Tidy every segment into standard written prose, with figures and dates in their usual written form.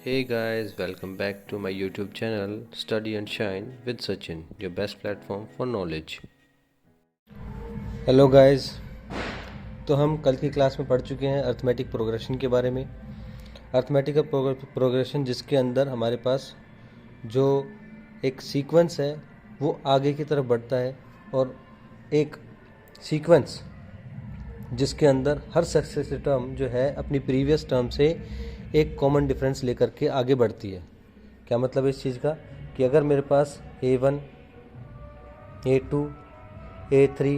Hey guys, welcome back to my YouTube channel Study and Shine with Sachin, your best platform for knowledge. Hello guys. तो हम कल की class में पढ़ चुके हैं अर्थमेटिक प्रोग्रेशन के बारे में। अर्थमेटिक प्रोग्रेशन जिसके अंदर हमारे पास जो एक सीक्वेंस है वो आगे की तरफ बढ़ता है और एक सीक्वेंस जिसके अंदर हर सक्सेसिव टर्म जो है अपनी प्रीवियस टर्म से एक कॉमन डिफरेंस लेकर के आगे बढ़ती है। क्या मतलब इस चीज़ का कि अगर मेरे पास A1, A2, A3,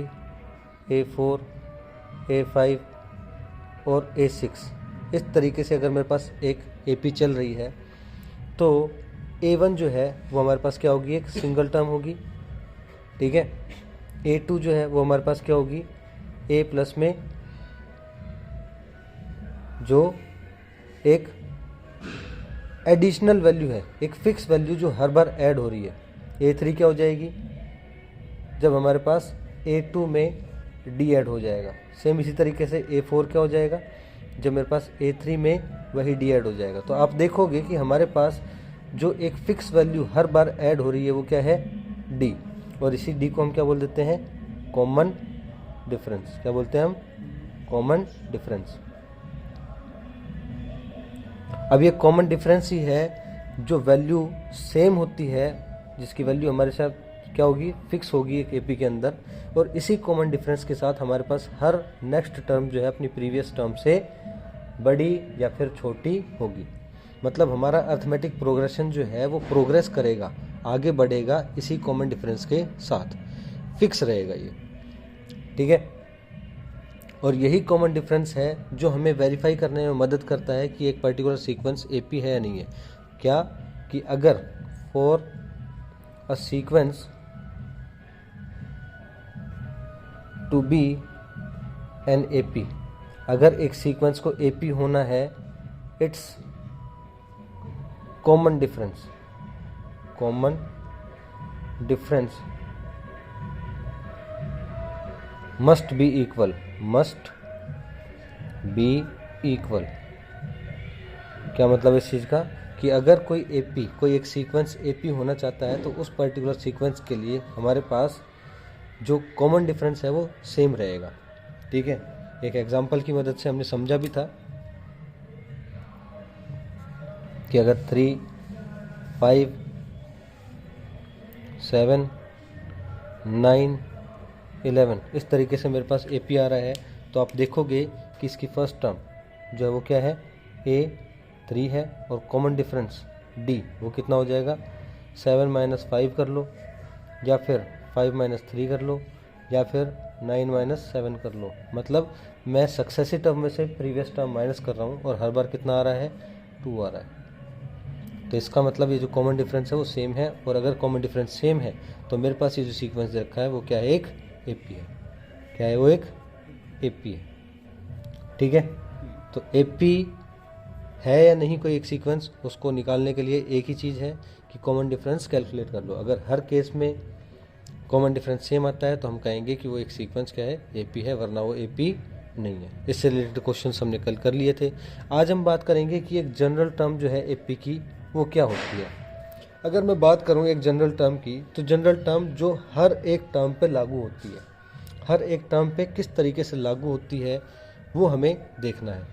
A4, A5 और A6 इस तरीके से अगर मेरे पास एक AP चल रही है तो A1 जो है वो हमारे पास क्या होगी, एक सिंगल टर्म होगी। ठीक है। A2 जो है वो हमारे पास क्या होगी, A प्लस में जो एक एडिशनल वैल्यू है, एक फिक्स वैल्यू जो हर बार ऐड हो रही है। A3 क्या हो जाएगी, जब हमारे पास A2 में D ऐड हो जाएगा। सेम इसी तरीके से A4 क्या हो जाएगा, जब मेरे पास A3 में वही D ऐड हो जाएगा। तो आप देखोगे कि हमारे पास जो एक फिक्स वैल्यू हर बार ऐड हो रही है वो क्या है, D। और इसी D को हम क्या बोल देते हैं, कॉमन डिफरेंस। क्या बोलते हैं हम, कॉमन डिफरेंस। अब ये कॉमन डिफरेंस ही है जो वैल्यू सेम होती है, जिसकी वैल्यू हमारे साथ क्या होगी, फिक्स होगी एक एपी के अंदर। और इसी कॉमन डिफरेंस के साथ हमारे पास हर नेक्स्ट टर्म जो है अपनी प्रीवियस टर्म से बड़ी या फिर छोटी होगी। मतलब हमारा अर्थमेटिक प्रोग्रेशन जो है वो प्रोग्रेस करेगा, आगे बढ़ेगा इसी कॉमन डिफरेंस के साथ, फिक्स रहेगा ये। ठीक है। और यही कॉमन डिफरेंस है जो हमें वेरीफाई करने में मदद करता है कि एक पर्टिकुलर सीक्वेंस एपी है या नहीं है। क्या कि अगर for a sequence to be an AP, अगर एक सीक्वेंस को एपी होना है, its common difference must be equal. क्या मतलब इस चीज़ का कि अगर कोई एक सीक्वेंस एपी होना चाहता है तो उस पर्टिकुलर सीक्वेंस के लिए हमारे पास जो कॉमन डिफरेंस है वो सेम रहेगा। ठीक है। एक एग्जांपल की मदद से हमने समझा भी था कि अगर 3, 5, 7, 9, 11 इस तरीके से मेरे पास एपी आ रहा है, तो आप देखोगे कि इसकी फर्स्ट टर्म जो है वो क्या है, A3 है और कॉमन डिफरेंस D वो कितना हो जाएगा, 7 - 5 कर लो, या फिर 5 - 3 कर लो, या फिर 9 - 7 कर लो। मतलब मैं सक्सेसिव टर्म में से प्रीवियस टर्म माइनस कर रहा हूँ और हर बार कितना आ रहा है, 2 आ रहा है। तो इसका मतलब ये जो कॉमन डिफरेंस है वो सेम है। और अगर कॉमन डिफरेंस सेम है तो मेरे पास ये जो सीक्वेंस दे रखा है वो क्या है, एक एपी है। क्या है वो, एक एपी है। ठीक है। तो एपी है या नहीं कोई एक सीक्वेंस, उसको निकालने के लिए एक ही चीज़ है कि कॉमन डिफरेंस कैलकुलेट कर लो। अगर हर केस में कॉमन डिफरेंस सेम आता है तो हम कहेंगे कि वो एक सीक्वेंस क्या है, एपी है, वरना वो एपी नहीं है। इससे रिलेटेड क्वेश्चन हमने कल कर लिए थे। आज हम बात करेंगे कि एक जनरल टर्म जो है एपी की वो क्या होती है। अगर मैं बात करूं एक जनरल टर्म की, तो जनरल टर्म जो हर एक टर्म पे लागू होती है, हर एक टर्म पे किस तरीके से लागू होती है वो हमें देखना है।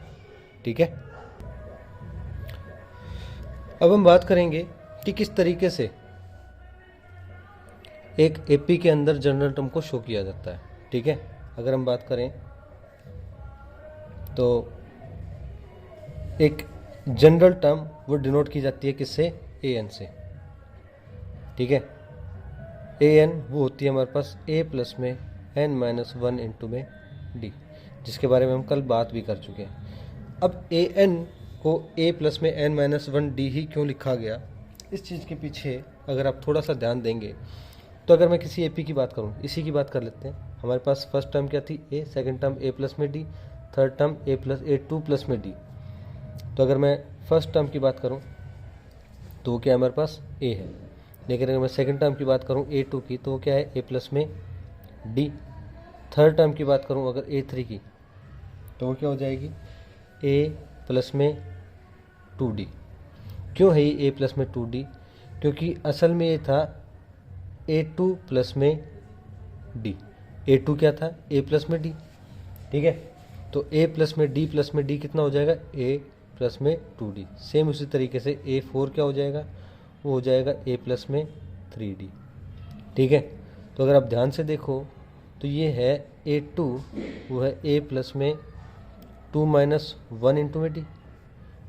ठीक है। अब हम बात करेंगे कि किस तरीके से एक एपी के अंदर जनरल टर्म को शो किया जाता है। ठीक है। अगर हम बात करें तो एक जनरल टर्म वो डिनोट की जाती है किससे, एन से। ठीक है। एन वो होती है हमारे पास ए प्लस में n-1 इंटू में डी, जिसके बारे में हम कल बात भी कर चुके हैं। अब ए एन को ए प्लस में n-1 डी ही क्यों लिखा गया, इस चीज़ के पीछे अगर आप थोड़ा सा ध्यान देंगे तो अगर मैं किसी एपी की बात करूं, इसी की बात कर लेते हैं। हमारे पास फर्स्ट टर्म क्या थी, ए, सेकंड टर्म ए प्लस में D, third term A2 plus में डी। तो अगर मैं फर्स्ट टर्म की बात करूं तो वो क्या है, हमारे पास ए है। लेकिन अगर मैं सेकंड टर्म की बात करूं A2 की, तो वो क्या है, ए प्लस में डी। थर्ड टर्म की बात करूं अगर A3 की, तो वो क्या हो जाएगी, ए प्लस में 2D। क्यों है ये a प्लस में 2d? क्योंकि असल में ये था a2 प्लस में d। a2 क्या था? a प्लस में d। ठीक है, तो a प्लस में d कितना हो जाएगा? a प्लस में 2d। सेम उसी तरीके से a4 क्या हो जाएगा? वो हो जाएगा a प्लस में 3d। ठीक है, तो अगर आप ध्यान से देखो तो ये है a2, वो है a प्लस में 2 माइनस 1 इंटू में d।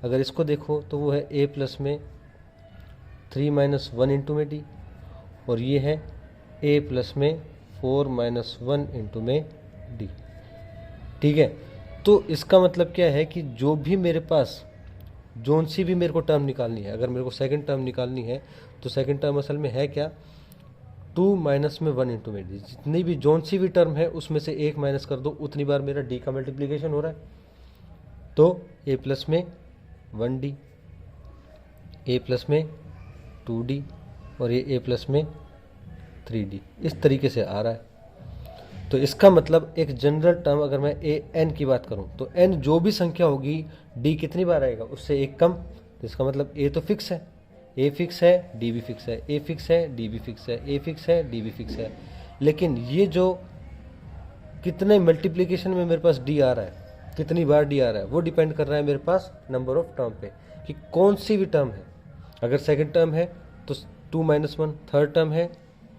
अगर इसको देखो तो वो है a प्लस में 3 माइनस 1 इंटू में d, और ये है a प्लस में 4 माइनस 1 इंटू में d। ठीक है, तो इसका मतलब क्या है कि जो भी मेरे पास जोन सी भी मेरे को टर्म निकालनी है, अगर मेरे को सेकंड टर्म निकालनी है तो सेकंड टर्म असल में है क्या? 2 माइनस में 1 इंटू में डी। जितनी भी जोन सी भी टर्म है उसमें से एक माइनस कर दो, उतनी बार मेरा डी का मल्टीप्लिकेशन हो रहा है। तो a प्लस में 1d, a प्लस में 2d, और ये a प्लस में 3d, इस तरीके से आ रहा है। तो इसका मतलब एक जनरल टर्म अगर मैं n की बात करूं तो n जो भी संख्या होगी d कितनी बार आएगा? उससे एक कम। तो इसका मतलब a तो फिक्स है, a फिक्स है, d भी फिक्स है, a फिक्स है, d भी फिक्स है, a फिक्स है, d भी फिक्स है। लेकिन ये जो कितने मल्टीप्लिकेशन में मेरे पास d आ रहा है, कितनी बार d आ रहा है, वो डिपेंड कर रहा है मेरे पास नंबर ऑफ टर्म पे, कि कौन सी भी टर्म है। अगर सेकंड टर्म है तो 2 माइनस 1, थर्ड टर्म है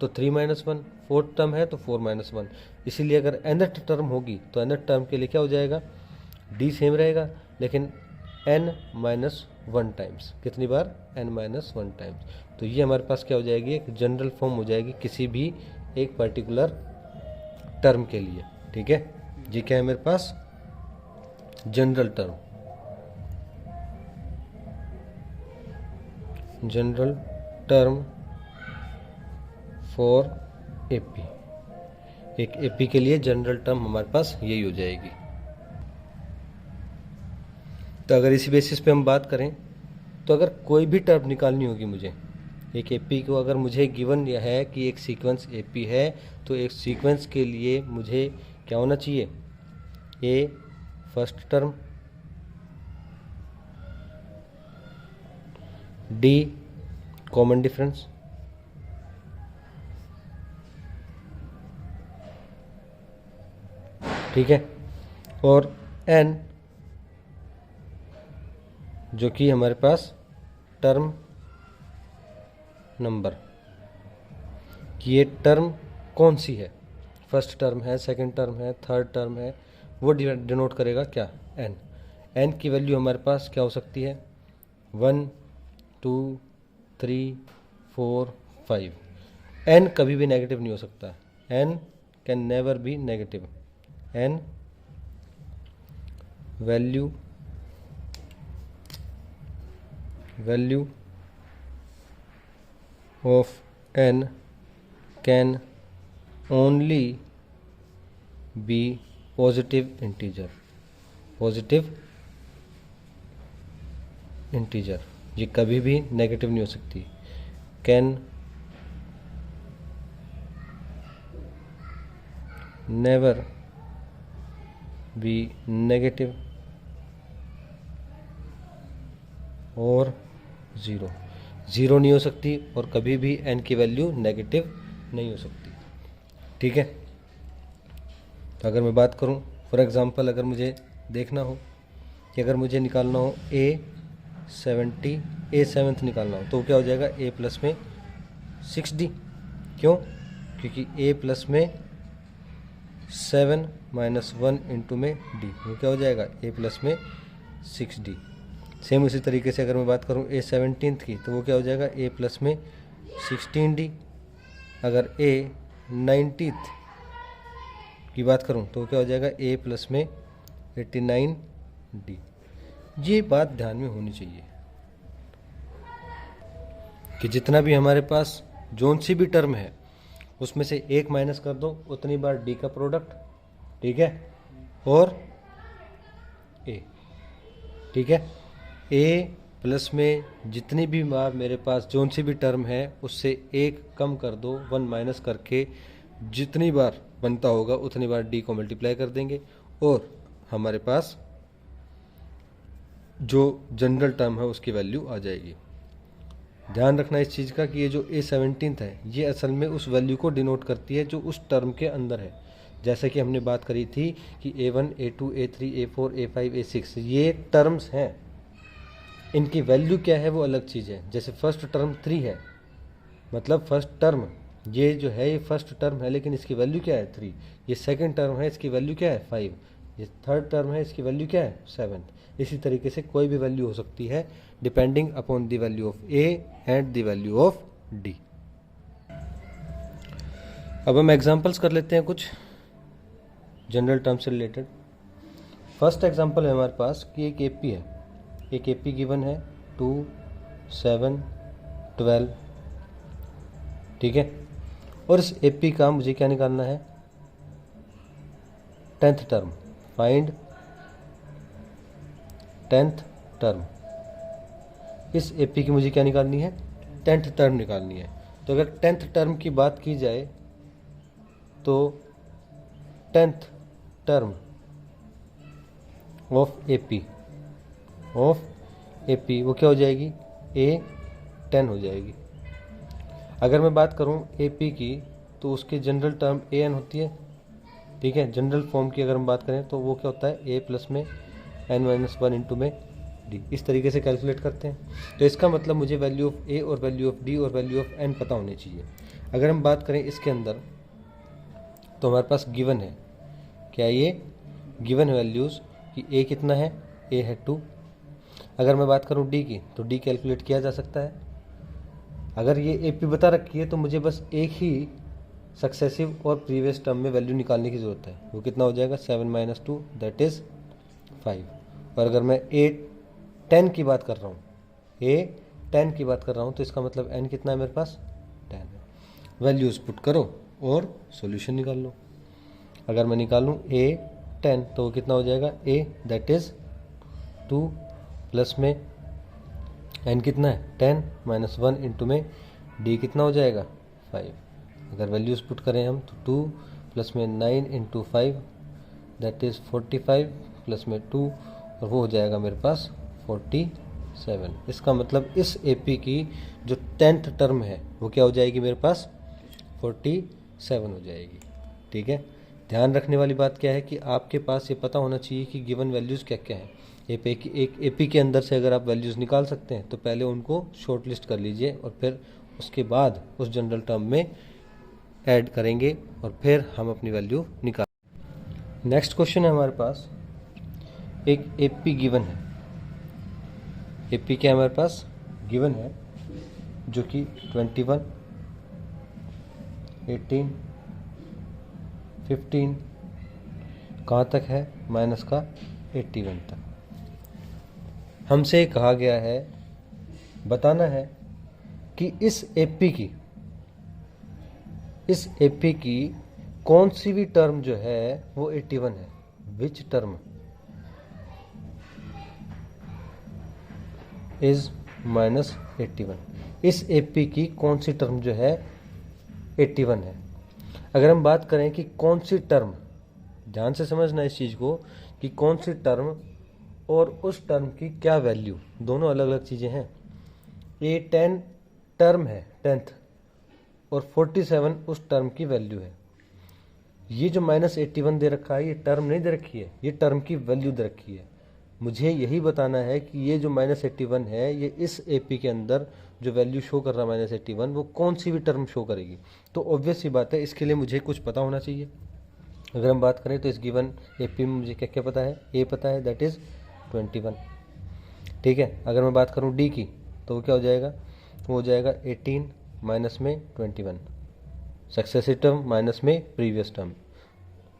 तो 3 माइनस 1, फोर्थ टर्म है तो 4 माइनस 1। इसीलिए अगर nth टर्म होगी तो nth टर्म के लिए क्या हो जाएगा? d सेम रहेगा, लेकिन n माइनस 1 टाइम्स। कितनी बार? n minus 1 times. तो ये हमारे पास क्या हो जाएगी? एक जनरल फॉर्म हो जाएगी किसी भी एक पर्टिकुलर टर्म के लिए। ठीक है, ये क्या है मेरे पास? General term, general term for AP. एक एपी के लिए जनरल टर्म हमारे पास यही हो जाएगी। तो अगर इसी बेसिस पे हम बात करें तो अगर कोई भी टर्म निकालनी होगी मुझे एक एपी को, अगर मुझे गिवन यह है कि एक सीक्वेंस एपी है, तो एक सीक्वेंस के लिए मुझे क्या होना चाहिए? A first term, D common difference, ठीक है, और एन जो कि हमारे पास टर्म नंबर, कि ये टर्म कौन सी है, फर्स्ट टर्म है, सेकंड टर्म है, थर्ड टर्म है, वो डिनोट करेगा क्या? एन। एन की वैल्यू हमारे पास क्या हो सकती है? 1 2 3 4 5। एन कभी भी नेगेटिव नहीं हो सकता। N can never be negative. N value of n can only be positive integer, ये कभी भी नेगेटिव नहीं हो सकती। कैन नेवर बी नेगेटिव और ज़ीरो नहीं हो सकती, और कभी भी n की वैल्यू नेगेटिव नहीं हो सकती। ठीक है, तो अगर मैं बात करूं फॉर एग्जांपल, अगर मुझे देखना हो कि अगर मुझे निकालना हो सेवन्थ निकालना हो, तो क्या हो जाएगा? a प्लस में 6d। क्यों? क्योंकि a प्लस में 7 माइनस 1 इंटू में d, वो क्या हो जाएगा? a प्लस में 6d। सेम उसी तरीके से अगर मैं बात करूं a 17th की, तो वो क्या हो जाएगा? a प्लस में 16d। अगर a 90th की बात करूं तो क्या हो जाएगा? a प्लस में 89d। ये बात ध्यान में होनी चाहिए कि जितना भी हमारे पास जोन सी भी टर्म है उसमें से एक माइनस कर दो, उतनी बार d का प्रोडक्ट, ठीक है, और a, ठीक है। a प्लस में जितनी भी बार मेरे पास जोन सी भी टर्म है उससे एक कम कर दो, 1 माइनस करके जितनी बार बनता होगा उतनी बार d को मल्टीप्लाई कर देंगे, और हमारे पास जो जनरल टर्म है उसकी वैल्यू आ जाएगी। ध्यान रखना इस चीज़ का कि ये जो A17 है ये असल में उस वैल्यू को डिनोट करती है जो उस टर्म के अंदर है। जैसे कि हमने बात करी थी कि A1, A2, A3, A4, A5, A6 ये टर्म्स हैं, इनकी वैल्यू क्या है वो अलग चीज़ है। जैसे फर्स्ट टर्म 3 है, मतलब फर्स्ट टर्म ये जो है ये फर्स्ट टर्म है, लेकिन इसकी वैल्यू क्या है 3। ये सेकंड टर्म है, इसकी वैल्यू क्या है 5। ये थर्ड टर्म है, इसकी वैल्यू क्या है 7। इसी तरीके से कोई भी वैल्यू हो सकती है depending upon the value of A and the value of D. अब हम एग्जांपल्स कर लेते हैं कुछ जनरल टर्म से रिलेटेड। फर्स्ट एग्जांपल है हमारे पास कि एक एपी है, एक एपी गिवन है 2, 7, 12, ठीक है। और इस एपी का मुझे क्या निकालना है 10th term. Find 10th term. इस एपी की मुझे क्या निकालनी है 10th टर्म निकालनी है। तो अगर 10th टर्म की बात की जाए तो 10th टर्म ऑफ एपी वो क्या हो जाएगी A10 हो जाएगी। अगर मैं बात करूं एपी की तो उसके जनरल टर्म AN होती है, ठीक है। जनरल फॉर्म की अगर हम बात करें तो वो क्या होता है A प्लस में n-1 इंटू में D। इस तरीके से कैलकुलेट करते हैं। तो इसका मतलब मुझे वैल्यू ऑफ A और वैल्यू ऑफ D और वैल्यू ऑफ N पता होनी चाहिए। अगर हम बात करें इसके अंदर तो हमारे पास गिवन है, क्या ये गिवन वैल्यूज़ कि A कितना है, A है 2। अगर मैं बात करूं D की तो D कैलकुलेट किया जा सकता है। अगर ये AP बता रखी है तो मुझे बस एक ही सक्सेसिव और प्रीवियस टर्म में वैल्यू निकालने की ज़रूरत है। वो कितना हो जाएगा 7 - 2 दैट इज़ 5। और अगर मैं A10 की बात कर रहा हूँ, A10 की बात कर रहा हूँ तो इसका मतलब N कितना है मेरे पास 10 है। वैल्यूज़ पुट करो और सॉल्यूशन निकाल लो। अगर मैं निकालूँ A10 तो वो कितना हो जाएगा A दैट इज़ 2 प्लस में N कितना है 10 - 1 इंटू में D कितना हो जाएगा 5। अगर वैल्यूज़ पुट करें हम तो 2 प्लस में 9 इंटू 5 दैट इज़ 45 प्लस में 2 और वो हो जाएगा मेरे पास 47। इसका मतलब इस AP की जो 10th टर्म है वो क्या हो जाएगी मेरे पास 47 हो जाएगी, ठीक है। ध्यान रखने वाली बात क्या है कि आपके पास ये पता होना चाहिए कि गिवन वैल्यूज़ क्या क्या हैं। एक AP के अंदर से अगर आप वैल्यूज़ निकाल सकते हैं तो पहले उनको शॉर्ट लिस्ट कर लीजिए और फिर उसके बाद उस जनरल टर्म में ऐड करेंगे और फिर हम अपनी वैल्यू निकाल। नेक्स्ट क्वेश्चन है हमारे पास, एक AP गिवन है। AP क्या है हमारे पास गिवन है जो कि 21, 18, 15 कहाँ तक है माइनस का 81 तक। हमसे कहा गया है बताना है कि इस AP की कौन सी भी टर्म जो है वो 81 है। Which term is -81। इस AP की कौन सी टर्म जो है 81 है। अगर हम बात करें कि कौन सी टर्म, ध्यान से समझना इस चीज़ को कि कौन सी टर्म और उस टर्म की क्या वैल्यू, दोनों अलग अलग चीज़ें हैं। A10 टर्म है 10th और 47 उस टर्म की वैल्यू है। ये जो -81 दे रखा है ये टर्म नहीं दे रखी है, ये टर्म की वैल्यू दे रखी है। मुझे यही बताना है कि ये जो -81 है ये इस AP के अंदर जो वैल्यू शो कर रहा है -81 वो कौन सी भी टर्म शो करेगी। तो ऑब्वियस सी बात है इसके लिए मुझे कुछ पता होना चाहिए। अगर हम बात करें तो इस गिवन AP में मुझे क्या क्या पता है, A पता है दैट इज़ 21, ठीक है। अगर मैं बात करूँ D की तो वो क्या हो जाएगा, वो हो जाएगा 18 माइनस में 21, सक्सेसिव टर्म माइनस में प्रीवियस टर्म,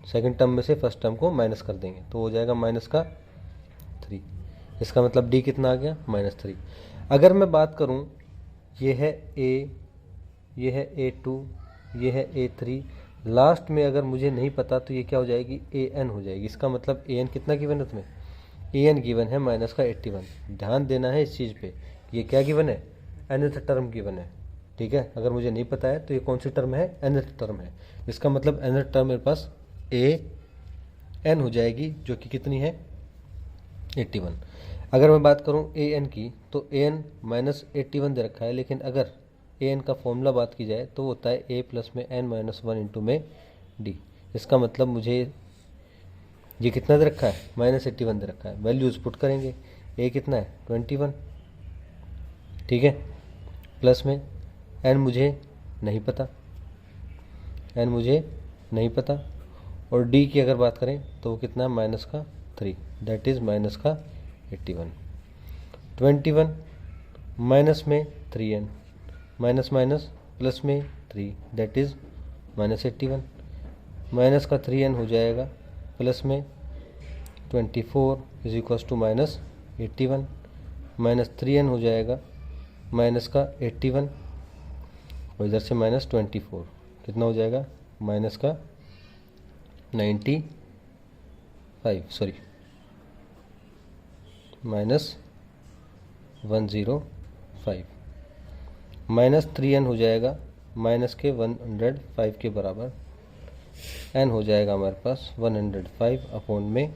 सेकंड टर्म में से फर्स्ट टर्म को माइनस कर देंगे तो हो जाएगा -3। इसका मतलब D कितना आ गया -3। अगर मैं बात करूं ये है A, ये है A2, ये है A3, लास्ट में अगर मुझे नहीं पता तो ये क्या हो जाएगी AN हो जाएगी। इसका मतलब AN कितना गिवन है तुम्हें, AN गिवन है -81। ध्यान देना है इस चीज़ पे, ये क्या गिवन है nth टर्म गिवन है, ठीक है। अगर मुझे नहीं पता है तो ये कौन सी टर्म है nth टर्म है। इसका मतलब nth टर्म मेरे पास AN हो जाएगी जो कि कितनी है 81। अगर मैं बात करूं ए एन की, तो ए एन -81 दे रखा है, लेकिन अगर ए एन का फॉर्मूला बात की जाए तो वो होता है ए प्लस में एन माइनस वन इंटू में डी। इसका मतलब मुझे ये कितना दे रखा है, -81 दे रखा है। वैल्यूज़ पुट करेंगे, ए कितना है 21, ठीक है, प्लस में एन मुझे नहीं पता, एन मुझे नहीं पता, और डी की अगर बात करें तो वो कितना है -3, दैट इज़ -81। 21 माइनस में 3n, माइनस माइनस प्लस में 3, दैट इज़ -81। माइनस का 3n हो जाएगा प्लस में 24 is equals to -81, minus 3n हो जाएगा माइनस का 81 और इधर से -24 कितना हो जाएगा, माइनस का 95, सॉरी -105, माइनस 3n हो जाएगा माइनस के 105 के बराबर, n हो जाएगा हमारे पास 105 अपॉन में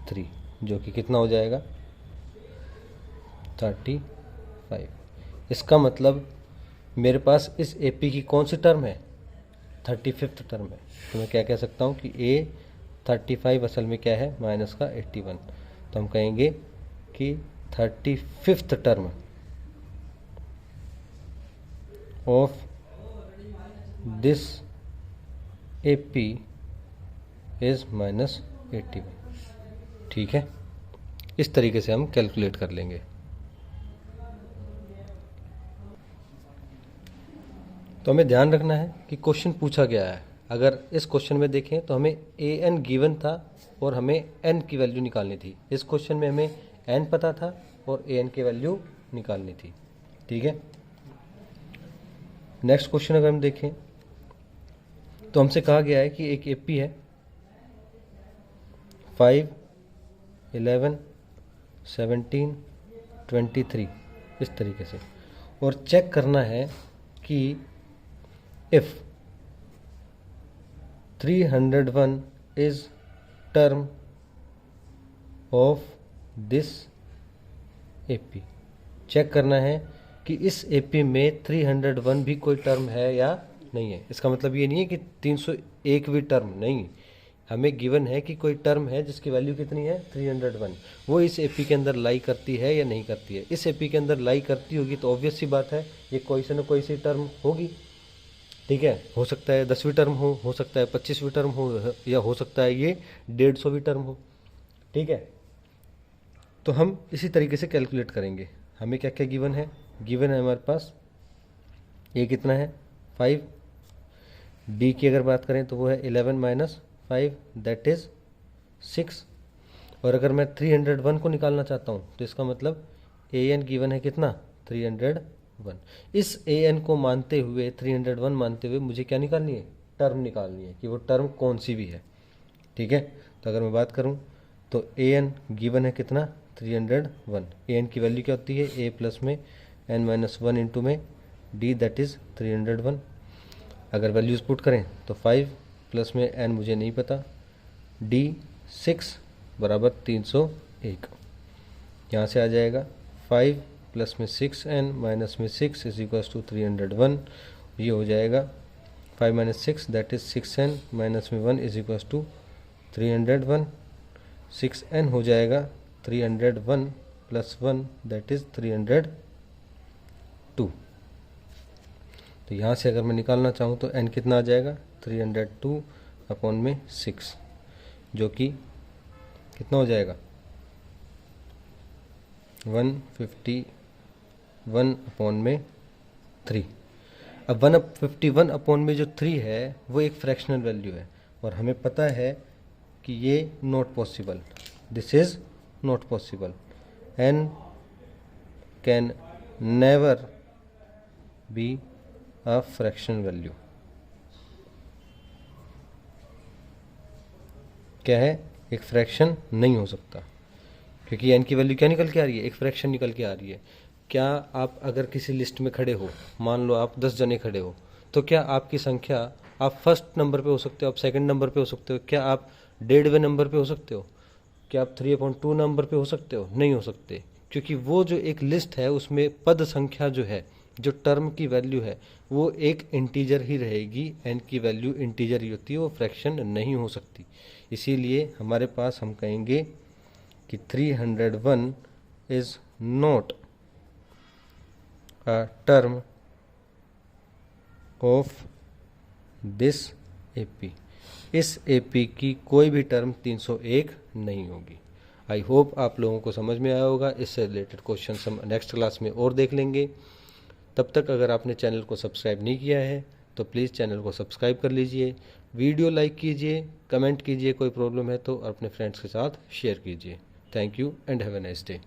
3, जो कि कितना हो जाएगा 35। इसका मतलब मेरे पास इस AP की कौन सी टर्म है, 35th टर्म है। तो मैं क्या कह सकता हूँ कि A 35 असल में क्या है, माइनस का 81। तो हम कहेंगे कि 35th term of this AP is -81, ठीक है। इस तरीके से हम कैलकुलेट कर लेंगे। तो हमें ध्यान रखना है कि क्वेश्चन पूछा गया है। अगर इस क्वेश्चन में देखें तो हमें ए एन गिवन था और हमें एन की वैल्यू निकालनी थी। इस क्वेश्चन में हमें एन पता था और ए एन की वैल्यू निकालनी थी, ठीक है। नेक्स्ट क्वेश्चन अगर हम देखें तो हमसे कहा गया है कि एक एपी है 5, 11, 17, 23 इस तरीके से, और चेक करना है कि if 301 is term of this AP। Check करना है कि इस AP में 301 भी कोई टर्म है या नहीं है। इसका मतलब ये नहीं है कि 301 भी टर्म नहीं, हमें गिवन है कि कोई टर्म है जिसकी वैल्यू कितनी है 301, वो इस AP के अंदर लाई करती है या नहीं करती है। इस AP के अंदर लाई करती होगी तो ऑब्वियस सी बात है ये कोई से न कोई सी टर्म होगी, ठीक है। हो सकता है 10वीं टर्म हो सकता है 25वीं टर्म हो, या हो सकता है ये 150वीं टर्म हो, ठीक है। तो हम इसी तरीके से कैलकुलेट करेंगे। हमें क्या क्या गिवन है, गिवन है हमारे पास ये कितना है 5, डी की अगर बात करें तो वो है 11 माइनस 5 दैट इज़ 6, और अगर मैं 301 को निकालना चाहता हूँ तो इसका मतलब ए एन गिवन है कितना 301। इस ए एन को मानते हुए 301 मानते हुए मुझे क्या निकालनी है, टर्म निकालनी है कि वो टर्म कौन सी भी है, ठीक है। तो अगर मैं बात करूँ तो ए एन गिवन है कितना 301, ए एन की वैल्यू क्या होती है ए प्लस में एन माइनस वन इंटू में डी दैट इज़ 301। अगर वैल्यूज़ पुट करें तो 5 प्लस में एन मुझे नहीं पता, डी 6 बराबर 301, यहाँ से आ जाएगा 5 प्लस में 6n माइनस में 6 इज इक्वल्स टू 301। ये हो जाएगा 5 minus 6 that is 6n minus में 1 इज इक्वल्स टू 301। 6n हो जाएगा 301 प्लस 1 दैट इज़ 302। तो यहाँ से अगर मैं निकालना चाहूँ तो n कितना आ जाएगा 302 अपॉन में 6, जो कि कितना हो जाएगा 151 अपॉन में 3। अब 151 अपॉन में जो 3 है वो एक फ्रैक्शनल वैल्यू है और हमें पता है कि ये not possible, this is not possible, n can never be a fractional value. क्या है, एक फ्रैक्शन नहीं हो सकता, क्योंकि n की वैल्यू क्या निकल के आ रही है, एक फ्रैक्शन निकल के आ रही है। क्या आप अगर किसी लिस्ट में खड़े हो, मान लो आप 10 जने खड़े हो, तो क्या आपकी संख्या, आप फर्स्ट नंबर पे हो सकते हो, आप सेकंड नंबर पे हो सकते हो, क्या आप 150वें नंबर पे हो सकते हो? क्या आप 3/2 नंबर पे हो सकते हो? नहीं हो सकते, क्योंकि वो जो एक लिस्ट है उसमें पद संख्या जो है, जो टर्म की वैल्यू है, वो एक इंटीजर ही रहेगी। एन की वैल्यू इंटीजर ही होती है, वो फ्रैक्शन नहीं हो सकती। इसीलिए हमारे पास हम कहेंगे कि 301 is not a term of this AP. इस एपी की कोई भी टर्म 301 नहीं होगी। आई होप आप लोगों को समझ में आया होगा। इससे रिलेटेड क्वेश्चन हम नेक्स्ट क्लास में और देख लेंगे। तब तक अगर आपने चैनल को सब्सक्राइब नहीं किया है तो प्लीज़ चैनल को सब्सक्राइब कर लीजिए, वीडियो लाइक कीजिए, कमेंट कीजिए, कोई प्रॉब्लम है तो अपने फ्रेंड्स के साथ शेयर कीजिए। Thank you and have a nice day.